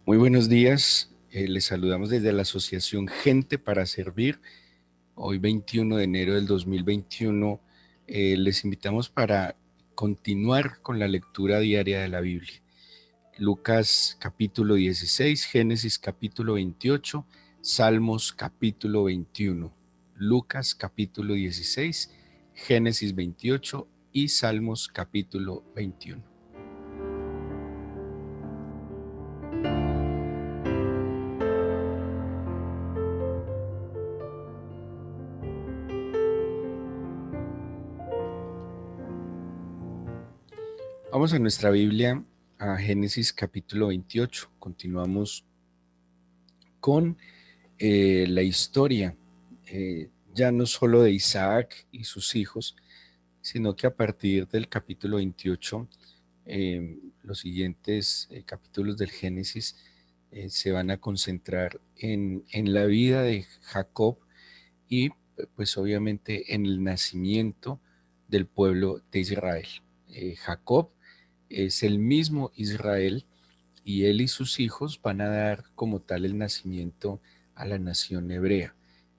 Muy buenos días, les saludamos desde la Asociación Gente para Servir. Hoy 21 de enero del 2021 les invitamos para continuar con la lectura diaria de la Biblia. Lucas capítulo 16, Génesis capítulo 28, Salmos capítulo 21. Lucas capítulo 16, Génesis 28 y Salmos capítulo 21. Vamos a nuestra Biblia, a Génesis capítulo 28. Continuamos con la historia, ya no solo de Isaac y sus hijos, sino que a partir del capítulo 28, los siguientes capítulos del Génesis se van a concentrar en la vida de Jacob y pues obviamente en el nacimiento del pueblo de Israel. Jacob es el mismo Israel y él y sus hijos van a dar como tal el nacimiento a la nación hebrea.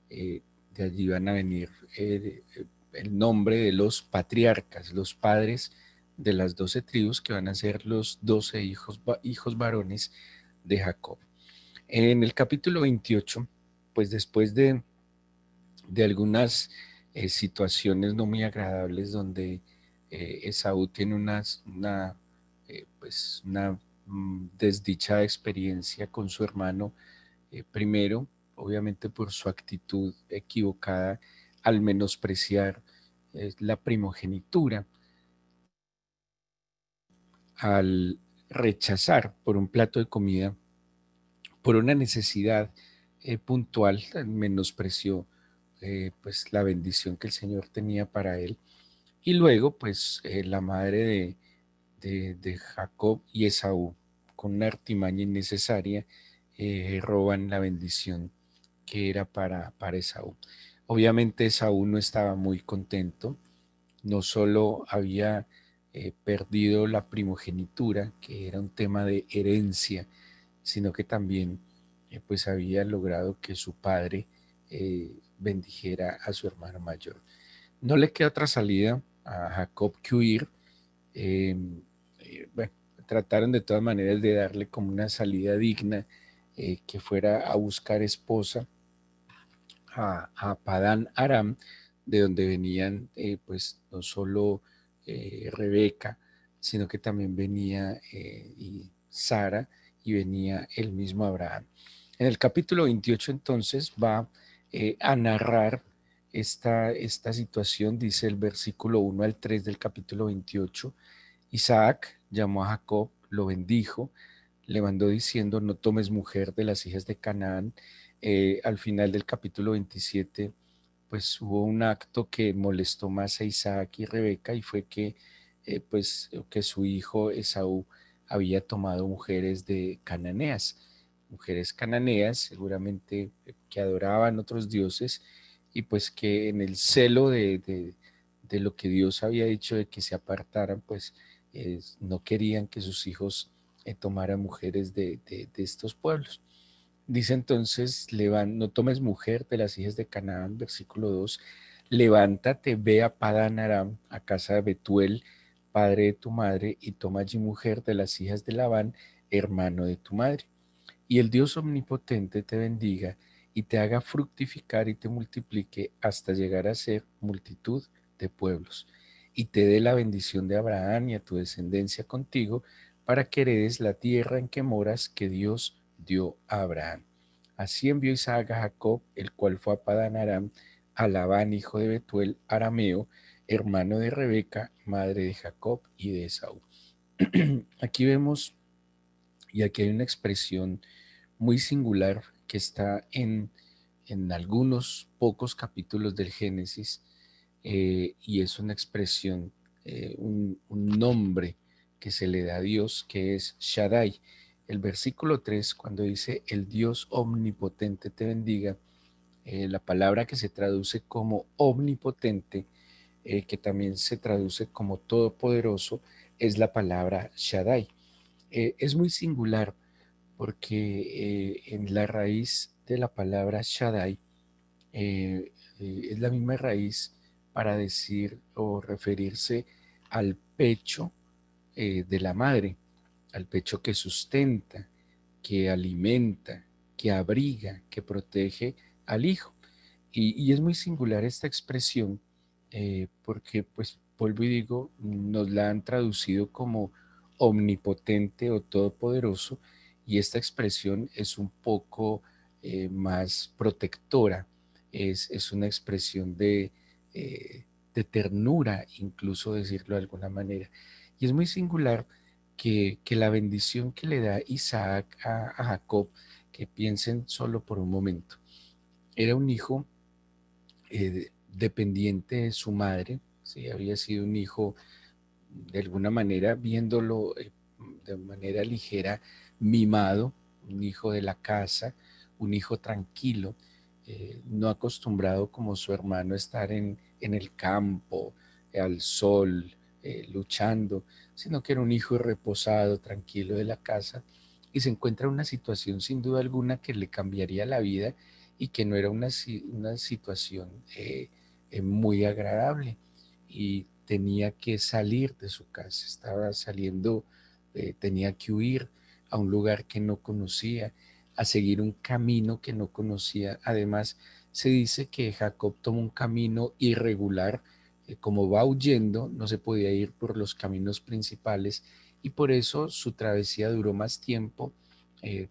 Eh, de allí van a venir el nombre de los patriarcas, los padres de las 12 tribus que van a ser los 12 hijos varones de Jacob. En el capítulo 28, pues después de algunas situaciones no muy agradables donde Esaú tiene una desdichada experiencia con su hermano, primero, obviamente por su actitud equivocada al menospreciar la primogenitura, al rechazar por un plato de comida, por una necesidad puntual, menospreció pues la bendición que el Señor tenía para él. Y luego, pues la madre de Jacob y Esaú, con una artimaña innecesaria, roban la bendición que era para Esaú. Obviamente Esaú no estaba muy contento, no solo había perdido la primogenitura, que era un tema de herencia, sino que también pues había logrado que su padre bendijera a su hermano mayor. No le queda otra salida a Jacob que huir. eh, bueno, trataron de todas maneras de darle como una salida digna, que fuera a buscar esposa a Padán Aram, de donde venían pues no solo Rebeca, sino que también venía y Sara y venía el mismo Abraham. En el capítulo 28 entonces va a narrar esta situación, dice el versículo 1 al 3 del capítulo 28. Isaac llamó a Jacob, lo bendijo, le mandó diciendo, no tomes mujer de las hijas de Canaán. Al final del capítulo 27, pues hubo un acto que molestó más a Isaac y Rebeca y fue que su hijo Esaú había tomado mujeres de cananeas, mujeres cananeas seguramente que adoraban otros dioses y pues que en el celo de lo que Dios había dicho de que se apartaran, pues no querían que sus hijos tomaran mujeres de estos pueblos. Dice entonces, no tomes mujer de las hijas de Canaán, versículo 2. Levántate, ve a Padán Aram, a casa de Betuel, padre de tu madre, y toma allí mujer de las hijas de Labán, hermano de tu madre. Y el Dios omnipotente te bendiga y te haga fructificar y te multiplique hasta llegar a ser multitud de pueblos, y te dé la bendición de Abraham y a tu descendencia contigo, para que heredes la tierra en que moras, que Dios dio a Abraham. Así envió Isaac a Jacob, el cual fue a Padán Aram, a Labán, hijo de Betuel, arameo, hermano de Rebeca, madre de Jacob y de Esaú. Aquí vemos, y aquí hay una expresión muy singular que está en algunos pocos capítulos del Génesis, y es una expresión, un nombre que se le da a Dios, que es Shaddai. El versículo 3 cuando dice, el Dios omnipotente te bendiga, la palabra que se traduce como omnipotente, que también se traduce como todopoderoso, es la palabra Shaddai. Es muy singular porque en la raíz de la palabra Shaddai es la misma raíz para decir o referirse al pecho de la madre, al pecho que sustenta, que alimenta, que abriga, que protege al hijo. Y es muy singular esta expresión porque, pues, vuelvo y digo, nos la han traducido como omnipotente o todopoderoso, y esta expresión es un poco más protectora, es una expresión de ternura, incluso decirlo de alguna manera. Y es muy singular que la bendición que le da Isaac a Jacob, que piensen solo por un momento, era un hijo dependiente de su madre, ¿sí? Había sido un hijo de alguna manera, viéndolo de manera ligera, mimado, un hijo de la casa, un hijo tranquilo, no acostumbrado como su hermano a estar en el campo, al sol, luchando, sino que era un hijo reposado, tranquilo de la casa, y se encuentra en una situación sin duda alguna que le cambiaría la vida y que no era una situación muy agradable, y tenía que salir de su casa, estaba saliendo, tenía que huir a un lugar que no conocía, a seguir un camino que no conocía. Además, se dice que Jacob tomó un camino irregular, como va huyendo, no se podía ir por los caminos principales, y por eso su travesía duró más tiempo,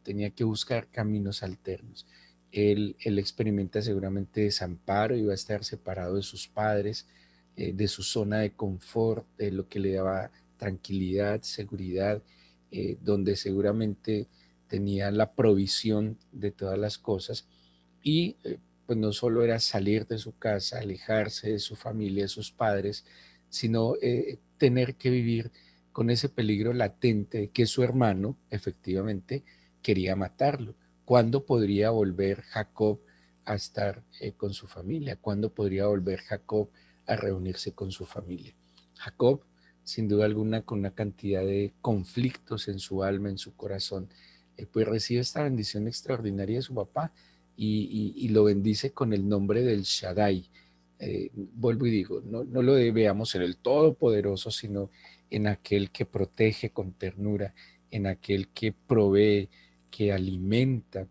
tenía que buscar caminos alternos. Él experimenta seguramente desamparo, iba a estar separado de sus padres, de su zona de confort, de lo que le daba tranquilidad, seguridad, donde seguramente tenía la provisión de todas las cosas, y pues no solo era salir de su casa, alejarse de su familia, de sus padres, sino tener que vivir con ese peligro latente de que su hermano efectivamente quería matarlo. ¿Cuándo podría volver Jacob a estar con su familia? ¿Cuándo podría volver Jacob a reunirse con su familia? Jacob, sin duda alguna, con una cantidad de conflictos en su alma, en su corazón, pues recibe esta bendición extraordinaria de su papá, y lo bendice con el nombre del Shaddai. Vuelvo y digo, no lo veamos en el Todopoderoso, sino en aquel que protege con ternura, en aquel que provee, que alimenta,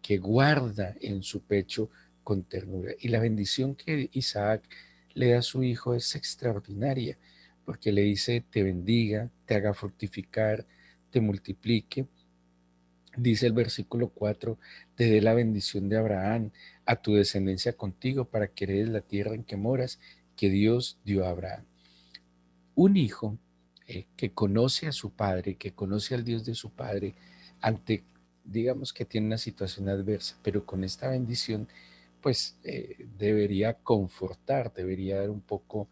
que guarda en su pecho con ternura. Y la bendición que Isaac le da a su hijo es extraordinaria, porque le dice: te bendiga, te haga fructificar, te multiplique. Dice el versículo 4: te dé la bendición de Abraham a tu descendencia contigo, para que heredes la tierra en que moras, que Dios dio a Abraham. Un hijo que conoce a su padre, que conoce al Dios de su padre, ante, digamos que tiene una situación adversa, pero con esta bendición, pues debería confortar, debería dar un poco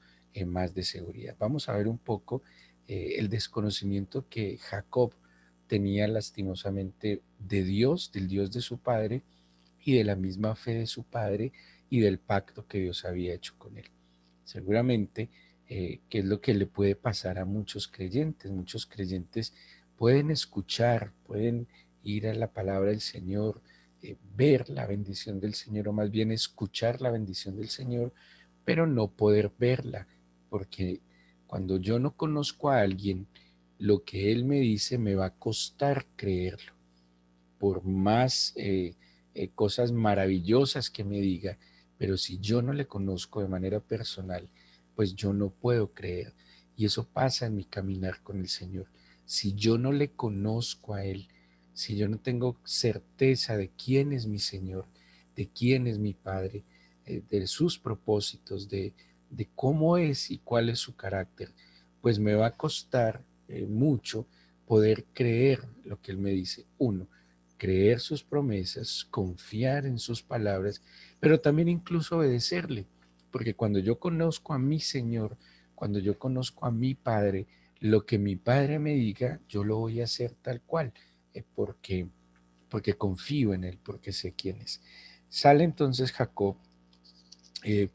más de seguridad. Vamos a ver un poco el desconocimiento que Jacob tenía lastimosamente de Dios, del Dios de su padre, y de la misma fe de su padre, y del pacto que Dios había hecho con él. Seguramente, que es lo que le puede pasar a muchos creyentes. Muchos creyentes pueden escuchar, pueden ir a la palabra del Señor, ver la bendición del Señor, o más bien escuchar la bendición del Señor, pero no poder verla, porque cuando yo no conozco a alguien, lo que Él me dice me va a costar creerlo. Por más cosas maravillosas que me diga, pero si yo no le conozco de manera personal, pues yo no puedo creer. Y eso pasa en mi caminar con el Señor. Si yo no le conozco a Él, si yo no tengo certeza de quién es mi Señor, de quién es mi Padre, de sus propósitos, de cómo es y cuál es su carácter, pues me va a costar mucho poder creer lo que Él me dice. Uno, creer sus promesas, confiar en sus palabras, pero también incluso obedecerle, porque cuando yo conozco a mi Señor, cuando yo conozco a mi Padre, lo que mi Padre me diga, yo lo voy a hacer tal cual, porque confío en Él, porque sé quién es. Sale entonces Jacob, eh,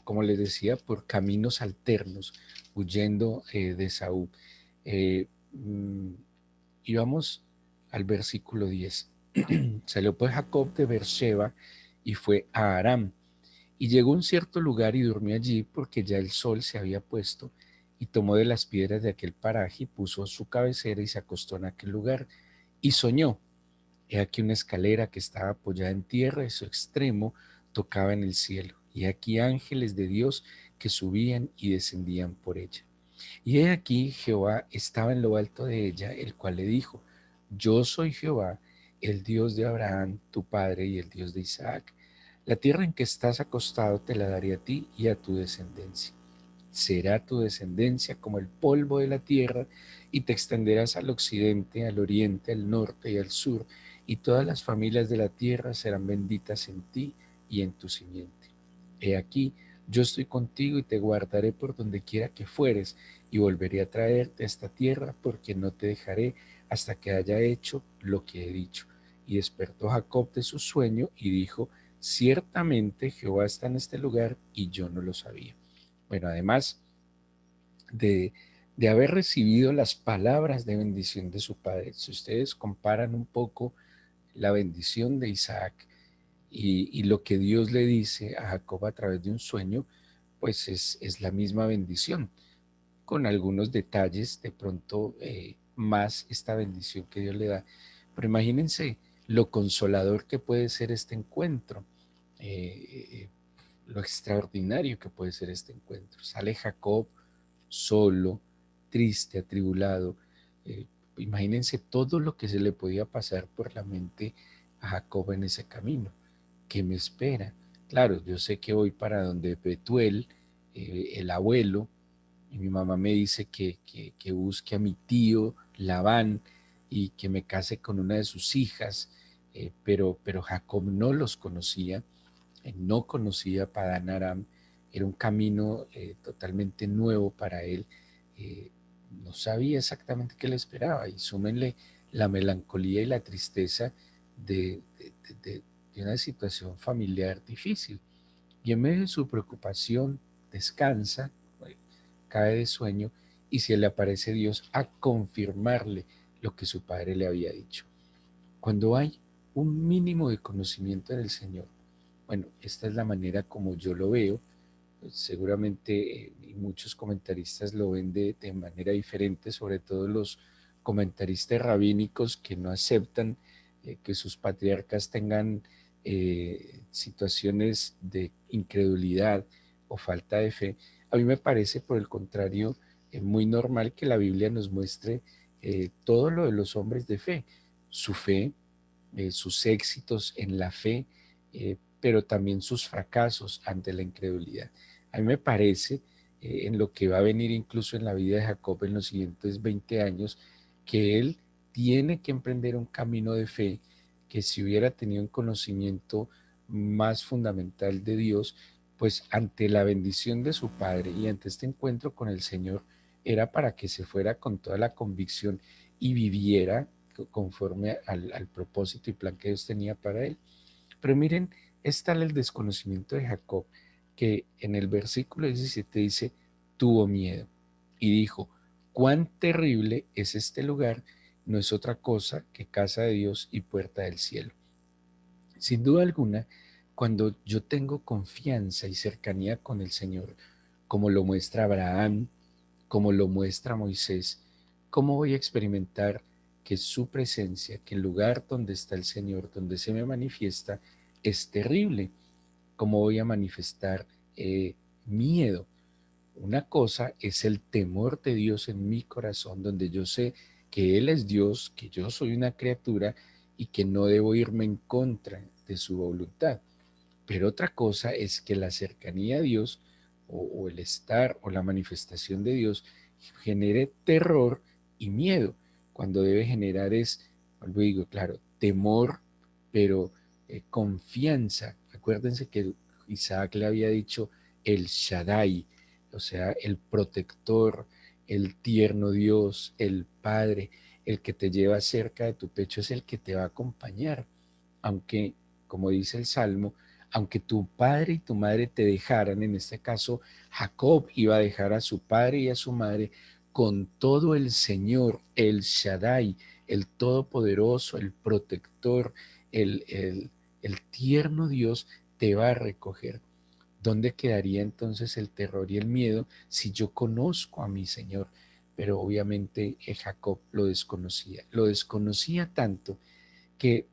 como les decía, por caminos alternos, huyendo de Saúl. Eh, mm, y vamos al versículo 10. Salió pues Jacob de Beersheba y fue a Aram. Y llegó a un cierto lugar y durmió allí porque ya el sol se había puesto, y tomó de las piedras de aquel paraje y puso su cabecera y se acostó en aquel lugar y soñó. He aquí una escalera que estaba apoyada en tierra y su extremo tocaba en el cielo. Y aquí ángeles de Dios que subían y descendían por ella. Y he aquí Jehová estaba en lo alto de ella, el cual le dijo, yo soy Jehová, el Dios de Abraham, tu padre, y el Dios de Isaac. La tierra en que estás acostado te la daré a ti y a tu descendencia. Será tu descendencia como el polvo de la tierra, y te extenderás al occidente, al oriente, al norte y al sur, y todas las familias de la tierra serán benditas en ti y en tu simiente. He aquí, yo estoy contigo y te guardaré por donde quiera que fueres, y volveré a traerte a esta tierra, porque no te dejaré hasta que haya hecho lo que he dicho. Y despertó Jacob de su sueño y dijo, ciertamente Jehová está en este lugar y yo no lo sabía. Bueno, además de, de haber recibido las palabras de bendición de su padre, si ustedes comparan un poco la bendición de Isaac y lo que Dios le dice a Jacob a través de un sueño, pues es la misma bendición, con algunos detalles, de pronto más esta bendición que Dios le da. Pero imagínense lo consolador que puede ser este encuentro, eh, lo extraordinario que puede ser este encuentro. Sale Jacob solo, triste, atribulado. Eh, Imagínense todo lo que se le podía pasar por la mente a Jacob en ese camino. ¿Qué me espera? Claro, yo sé que voy para donde Betuel, el abuelo, y mi mamá me dice que busque a mi tío Labán y que me case con una de sus hijas, pero Jacob no los conocía, no conocía Padán Aram, era un camino totalmente nuevo para él, eh, no sabía exactamente qué le esperaba, y súmenle la melancolía y la tristeza de una situación familiar difícil. Y en medio de su preocupación descansa, cae de sueño, y se le aparece Dios a confirmarle lo que su padre le había dicho. Cuando hay un mínimo de conocimiento del Señor, bueno, esta es la manera como yo lo veo, pues seguramente muchos comentaristas lo ven de manera diferente, sobre todo los comentaristas rabínicos que no aceptan que sus patriarcas tengan situaciones de incredulidad o falta de fe. A mí me parece, por el contrario, muy normal que la Biblia nos muestre todo lo de los hombres de su fe, sus éxitos en la fe, pero también sus fracasos ante la incredulidad. A mí me parece, en lo que va a venir incluso en la vida de Jacob en los siguientes 20 años, que él tiene que emprender un camino de fe que, si hubiera tenido un conocimiento más fundamental de Dios, pues ante la bendición de su padre y ante este encuentro con el Señor, era para que se fuera con toda la convicción y viviera conforme al propósito y plan que Dios tenía para él. Pero miren, es tal el desconocimiento de Jacob que en el versículo 17 dice, tuvo miedo y dijo, cuán terrible es este lugar, no es otra cosa que casa de Dios y puerta del cielo. Sin duda alguna, cuando yo tengo confianza y cercanía con el Señor, como lo muestra Abraham, como lo muestra Moisés, ¿cómo voy a experimentar que su presencia, que el lugar donde está el Señor, donde se me manifiesta, es terrible? ¿Cómo voy a manifestar miedo? Una cosa es el temor de Dios en mi corazón, donde yo sé que Él es Dios, que yo soy una criatura y que no debo irme en contra de su voluntad. Pero otra cosa es que la cercanía a Dios o el estar o la manifestación de Dios genere terror y miedo, cuando debe generar es, vuelvo y digo, claro, temor, pero confianza. Acuérdense que Isaac le había dicho el Shaddai, o sea, el protector, el tierno Dios, el Padre, el que te lleva cerca de tu pecho, es el que te va a acompañar, aunque, como dice el Salmo, aunque tu padre y tu madre te dejaran, en este caso Jacob iba a dejar a su padre y a su madre, con todo el Señor, el Shaddai, el todopoderoso, el protector, el, el, el tierno Dios te va a recoger. ¿Dónde quedaría entonces el terror y el miedo si yo conozco a mi Señor? Pero obviamente Jacob lo desconocía tanto que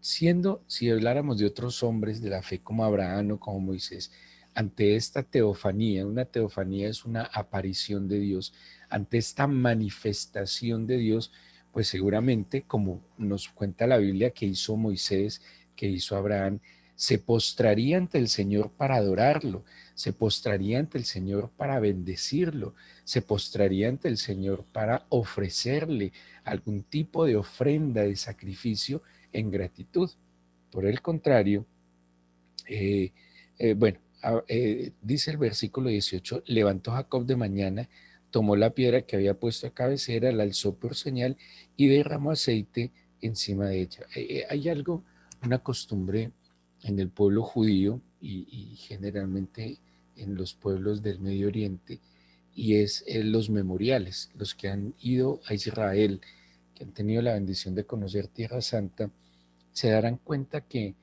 siendo, si habláramos de otros hombres de la fe como Abraham o como Moisés, ante esta teofanía, una teofanía es una aparición de Dios, ante esta manifestación de Dios, pues seguramente, como nos cuenta la Biblia, que hizo Moisés, que hizo Abraham, se postraría ante el Señor para adorarlo, se postraría ante el Señor para bendecirlo, se postraría ante el Señor para ofrecerle algún tipo de ofrenda, de sacrificio en gratitud. Por el contrario, eh, bueno, dice el versículo 18, levantó Jacob de mañana, tomó la piedra que había puesto a cabecera, la alzó por señal y derramó aceite encima de ella. Hay algo, una costumbre en el pueblo judío y generalmente en los pueblos del Medio Oriente, y es los memoriales. Los que han ido a Israel, que han tenido la bendición de conocer Tierra Santa, se darán cuenta que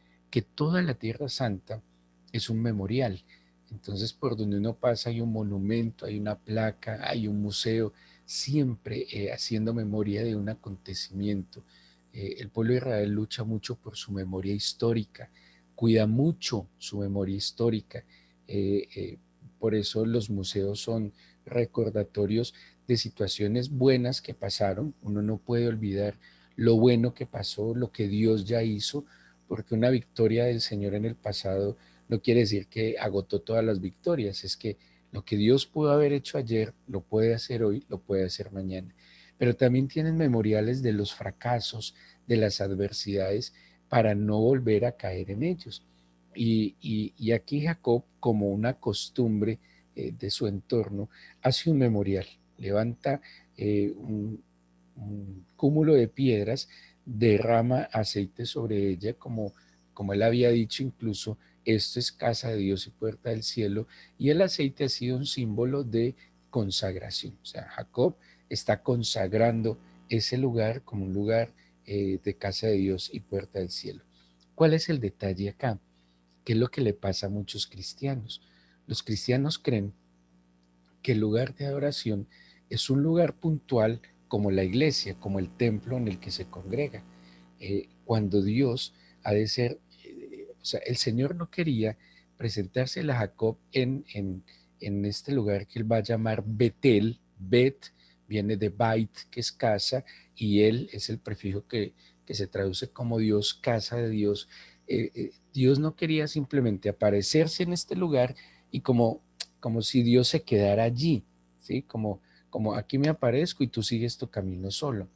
toda la Tierra Santa es un memorial. Entonces, por donde uno pasa hay un monumento, hay una placa, hay un museo, siempre haciendo memoria de un acontecimiento. El pueblo de Israel lucha mucho por su memoria histórica, cuida mucho su memoria histórica. Eh, eh, por eso los museos son recordatorios de situaciones buenas que pasaron. Uno no puede olvidar lo bueno que pasó, lo que Dios ya hizo, porque una victoria del Señor en el pasado no quiere decir que agotó todas las victorias, es que lo que Dios pudo haber hecho ayer, lo puede hacer hoy, lo puede hacer mañana. Pero también tienen memoriales de los fracasos, de las adversidades, para no volver a caer en ellos. Y aquí Jacob, como una costumbre de su entorno, hace un memorial, levanta un cúmulo de piedras, derrama aceite sobre ella, como él había dicho incluso, esto es casa de Dios y puerta del cielo, y el aceite ha sido un símbolo de consagración. O sea, Jacob está consagrando ese lugar como un lugar de casa de Dios y puerta del cielo. ¿Cuál es el detalle acá? ¿Qué es lo que le pasa a muchos cristianos? Los cristianos creen que el lugar de adoración es un lugar puntual como la iglesia, como el templo en el que se congrega. Cuando Dios ha de ser, o sea, el Señor no quería presentársela a Jacob en este lugar que él va a llamar Betel. Bet viene de Bait, que es casa, y él es el prefijo que se traduce como Dios, casa de Dios. Dios no quería simplemente aparecerse en este lugar y como si Dios se quedara allí, ¿sí? Como aquí me aparezco y tú sigues tu camino solo.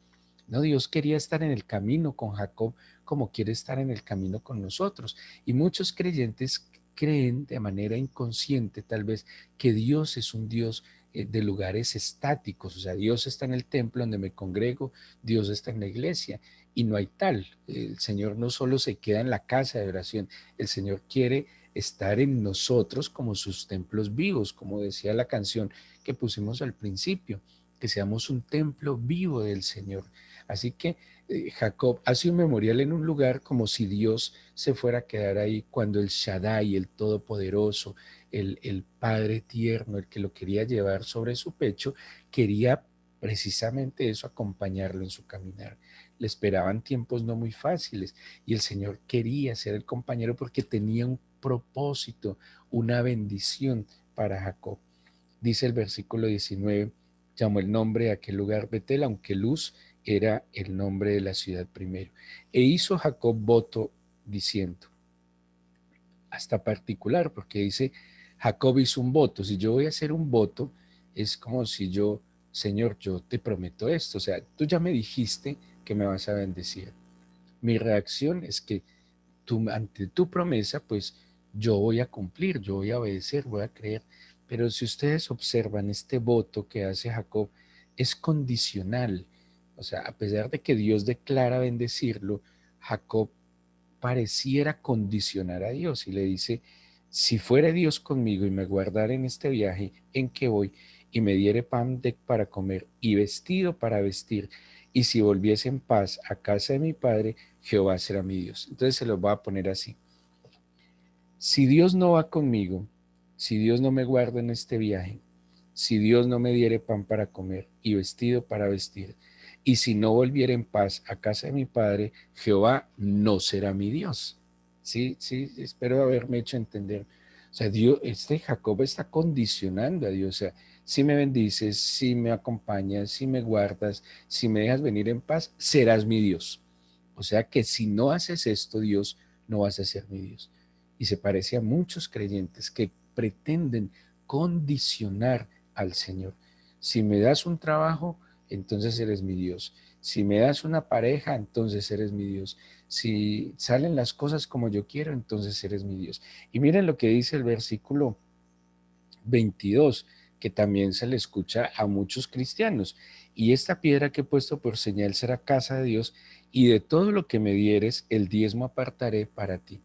No, Dios quería estar en el camino con Jacob como quiere estar en el camino con nosotros. Y muchos creyentes creen de manera inconsciente tal vez que Dios es un Dios de lugares estáticos, o sea, Dios está en el templo donde me congrego, Dios está en la iglesia y no hay tal. El Señor no solo se queda en la casa de oración, el Señor quiere estar en nosotros como sus templos vivos, como decía la canción que pusimos al principio, que seamos un templo vivo del Señor. Así que Jacob hace un memorial en un lugar como si Dios se fuera a quedar ahí cuando el Shaddai, el Todopoderoso, el Padre tierno, el que lo quería llevar sobre su pecho, quería precisamente eso, acompañarlo en su caminar. Le esperaban tiempos no muy fáciles y el Señor quería ser el compañero porque tenía un propósito, una bendición para Jacob. Dice el versículo 19, llamó el nombre de aquel lugar Betel, aunque Luz era el nombre de la ciudad primero. E hizo Jacob voto diciendo, hasta particular, porque dice, Jacob hizo un voto. Si yo voy a hacer un voto, es como si yo, Señor, yo te prometo esto. O sea, tú ya me dijiste que me vas a bendecir. Mi reacción es que ante tu promesa, pues yo voy a cumplir, yo voy a obedecer, voy a creer. Pero si ustedes observan este voto que hace Jacob, es condicional. O sea, a pesar de que Dios declara bendecirlo, Jacob pareciera condicionar a Dios y le dice, si fuera Dios conmigo y me guardara en este viaje en que voy y me diere pan para comer y vestido para vestir y si volviese en paz a casa de mi padre, Jehová será mi Dios. Entonces se los voy a poner así. Si Dios no va conmigo, si Dios no me guarda en este viaje, si Dios no me diere pan para comer y vestido para vestir, y si no volviera en paz a casa de mi padre, Jehová no será mi Dios. Sí, sí, espero haberme hecho entender. O sea, Dios, Jacob está condicionando a Dios. O sea, si me bendices, si me acompañas, si me guardas, si me dejas venir en paz, serás mi Dios. O sea que si no haces esto, Dios, no vas a ser mi Dios. Y se parece a muchos creyentes que pretenden condicionar al Señor. Si me das un trabajo, entonces eres mi Dios. Si me das una pareja, entonces eres mi Dios. Si salen las cosas como yo quiero, entonces eres mi Dios. Y miren lo que dice el versículo 22, que también se le escucha a muchos cristianos. Y esta piedra que he puesto por señal será casa de Dios, y de todo lo que me dieres, el diezmo apartaré para ti.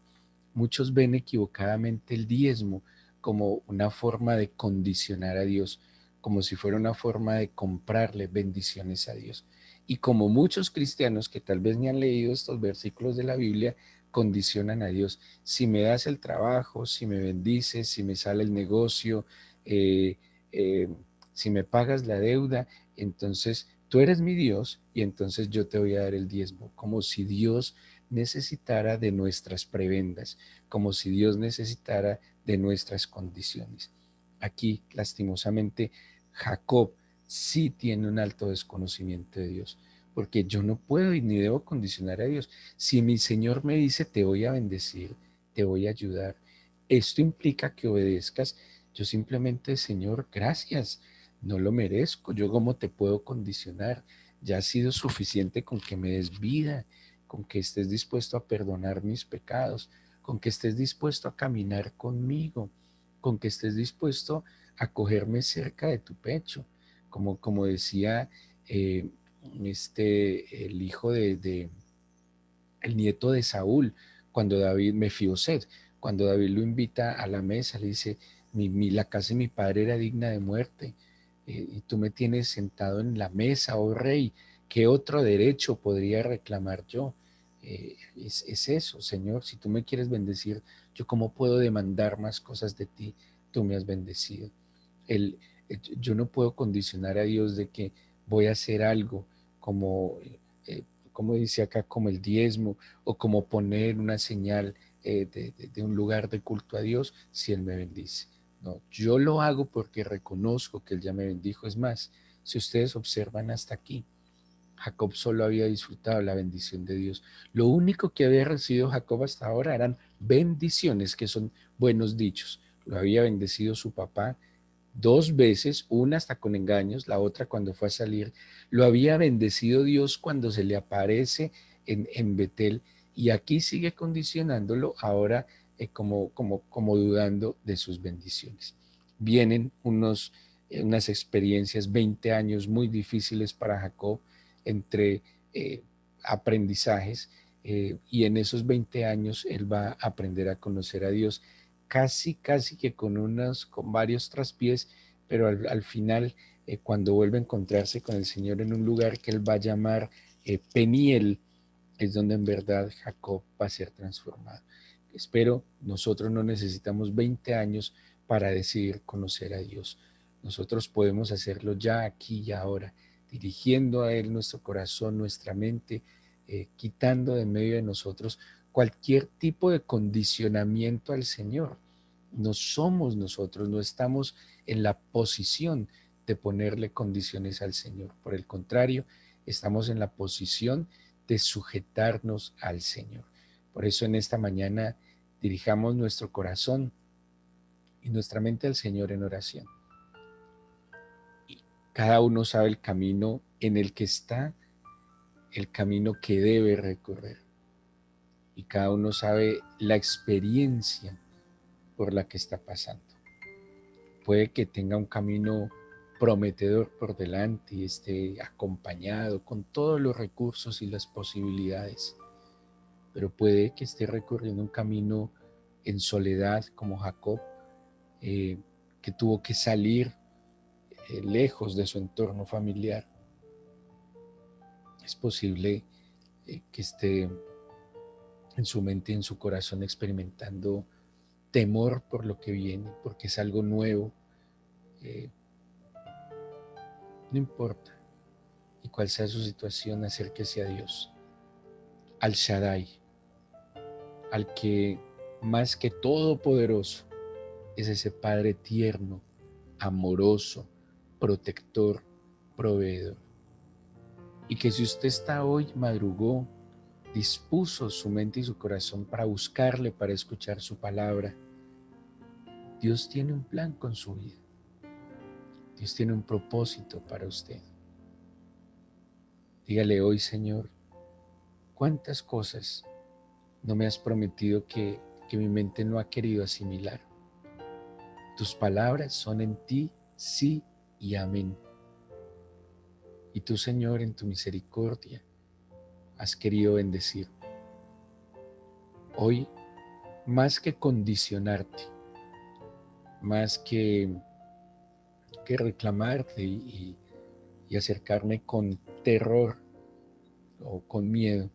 Muchos ven equivocadamente el diezmo como una forma de condicionar a Dios, como si fuera una forma de comprarle bendiciones a Dios. Y como muchos cristianos que tal vez ni han leído estos versículos de la Biblia, condicionan a Dios. Si me das el trabajo, si me bendices, si me sale el negocio, eh, eh, si me pagas la deuda, entonces tú eres mi Dios y entonces yo te voy a dar el diezmo, como si Dios necesitara de nuestras prebendas, como si Dios necesitara de nuestras condiciones. Aquí, lastimosamente, Jacob sí tiene un alto desconocimiento de Dios, porque yo no puedo y ni debo condicionar a Dios. Si mi Señor me dice, te voy a bendecir, te voy a ayudar, esto implica que obedezcas. Yo simplemente, Señor, gracias, no lo merezco. Yo cómo te puedo condicionar. Ya ha sido suficiente con que me des vida, con que estés dispuesto a perdonar mis pecados, con que estés dispuesto a caminar conmigo, con que estés dispuesto a cogerme cerca de tu pecho, como decía eh, el hijo el nieto de Saúl, cuando David, Mefiboset, cuando David lo invita a la mesa, le dice, la casa de mi padre era digna de muerte, y tú me tienes sentado en la mesa, oh rey, ¿qué otro derecho podría reclamar yo? Es eso, Señor, si tú me quieres bendecir, yo cómo puedo demandar más cosas de ti, tú me has bendecido. El, yo no puedo condicionar a Dios de que voy a hacer algo como, eh, como dice acá, como el diezmo o como poner una señal de un lugar de culto a Dios si Él me bendice. No, yo lo hago porque reconozco que Él ya me bendijo. Es más, si ustedes observan hasta aquí, Jacob solo había disfrutado la bendición de Dios. Lo único que había recibido Jacob hasta ahora eran bendiciones, que son buenos dichos. Lo había bendecido su papá, dos veces, una hasta con engaños, la otra cuando fue a salir. Lo había bendecido Dios cuando se le aparece en Betel, y aquí sigue condicionándolo ahora como dudando de sus bendiciones. Vienen unas experiencias, 20 años muy difíciles para Jacob entre eh, aprendizajes, y en esos 20 años él va a aprender a conocer a Dios casi que con varios traspiés, pero al final, cuando vuelve a encontrarse con el Señor en un lugar que él va a llamar Peniel, es donde en verdad Jacob va a ser transformado. Espero, nosotros no necesitamos 20 años para decidir conocer a Dios. Nosotros podemos hacerlo ya aquí y ahora, dirigiendo a Él nuestro corazón, nuestra mente, quitando de medio de nosotros cualquier tipo de condicionamiento al Señor. No somos nosotros, no estamos en la posición de ponerle condiciones al Señor. Por el contrario, estamos en la posición de sujetarnos al Señor. Por eso en esta mañana dirijamos nuestro corazón y nuestra mente al Señor en oración. Y cada uno sabe el camino en el que está, el camino que debe recorrer. Y cada uno sabe la experiencia por la que está pasando. Puede que tenga un camino prometedor por delante y esté acompañado con todos los recursos y las posibilidades, pero puede que esté recorriendo un camino en soledad como Jacob, eh, que tuvo que salir lejos de su entorno familiar. Es posible que esté en su mente y en su corazón experimentando temor por lo que viene, porque es algo nuevo. eh, no importa. Y cuál sea su situación, acérquese a Dios, al Shaddai, al que más que todopoderoso es ese Padre tierno, amoroso, protector, proveedor. Y que si usted está hoy, madrugó, dispuso su mente y su corazón para buscarle, para escuchar su palabra, Dios tiene un plan con su vida. Dios tiene un propósito para usted. Dígale hoy, Señor, cuántas cosas no me has prometido que mi mente no ha querido asimilar. Tus palabras son en ti sí y amén. Y tú, Señor, en tu misericordia, has querido bendecir. Hoy, más que condicionarte, más que reclamarte y acercarme con terror o con miedo,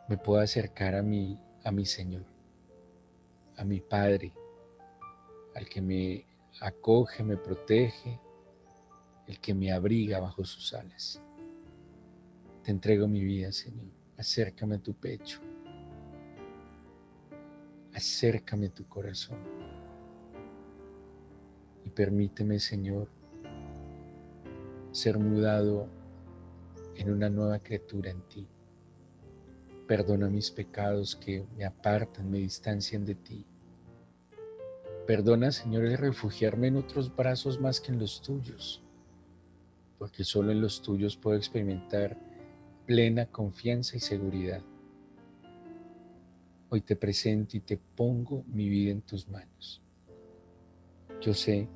me puedo acercar a mi Señor, a mi Padre, al que me acoge, me protege, el que me abriga bajo sus alas. Te entrego mi vida, Señor. Acércame a tu pecho. Acércame a tu corazón. Y permíteme, Señor, ser mudado en una nueva criatura en ti. Perdona mis pecados que me apartan, me distancian de ti. Perdona, Señor, el refugiarme en otros brazos más que en los tuyos, porque solo en los tuyos puedo experimentar plena confianza y seguridad. Hoy te presento y te pongo mi vida en tus manos. Yo sé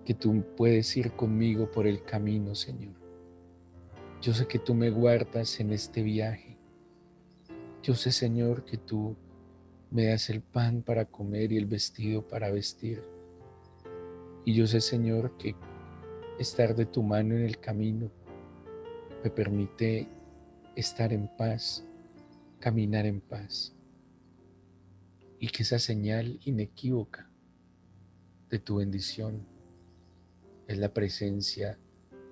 que tú puedes ir conmigo por el camino, Señor. Yo sé que tú me guardas en este viaje. Yo sé, Señor, que tú me das el pan para comer y el vestido para vestir. Y yo sé, Señor, que estar de tu mano en el camino me permite estar en paz, caminar en paz. Y que esa señal inequívoca de tu bendición es la presencia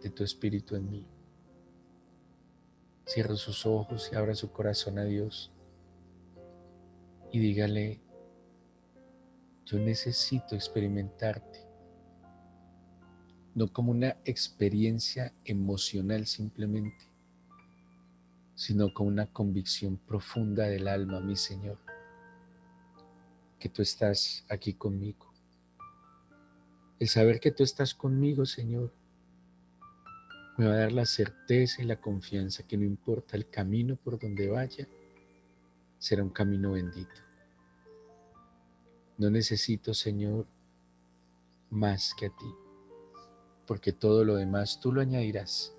de tu Espíritu en mí. Cierra sus ojos y abra su corazón a Dios y dígale: yo necesito experimentarte, no como una experiencia emocional simplemente, sino como una convicción profunda del alma, mi Señor, que tú estás aquí conmigo. El saber que tú estás conmigo, Señor, me va a dar la certeza y la confianza que no importa el camino por donde vaya, será un camino bendito. No necesito, Señor, más que a ti, porque todo lo demás tú lo añadirás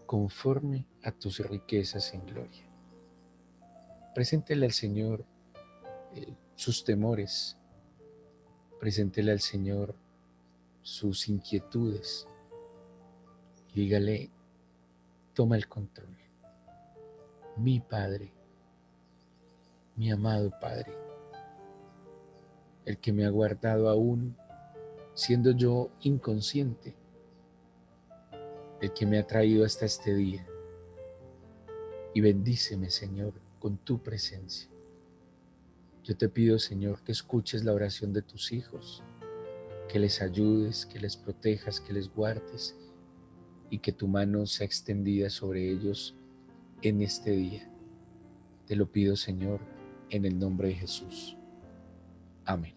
conforme a tus riquezas en gloria. Preséntele al Señor sus temores, preséntele al Señor sus inquietudes. Dígale: toma el control. Mi Padre, mi amado Padre, el que me ha guardado aún siendo yo inconsciente, el que me ha traído hasta este día. Y bendíceme, Señor, con tu presencia. Yo te pido, Señor, que escuches la oración de tus hijos, que les ayudes, que les protejas, que les guardes y que tu mano sea extendida sobre ellos en este día. Te lo pido, Señor, en el nombre de Jesús. Amén.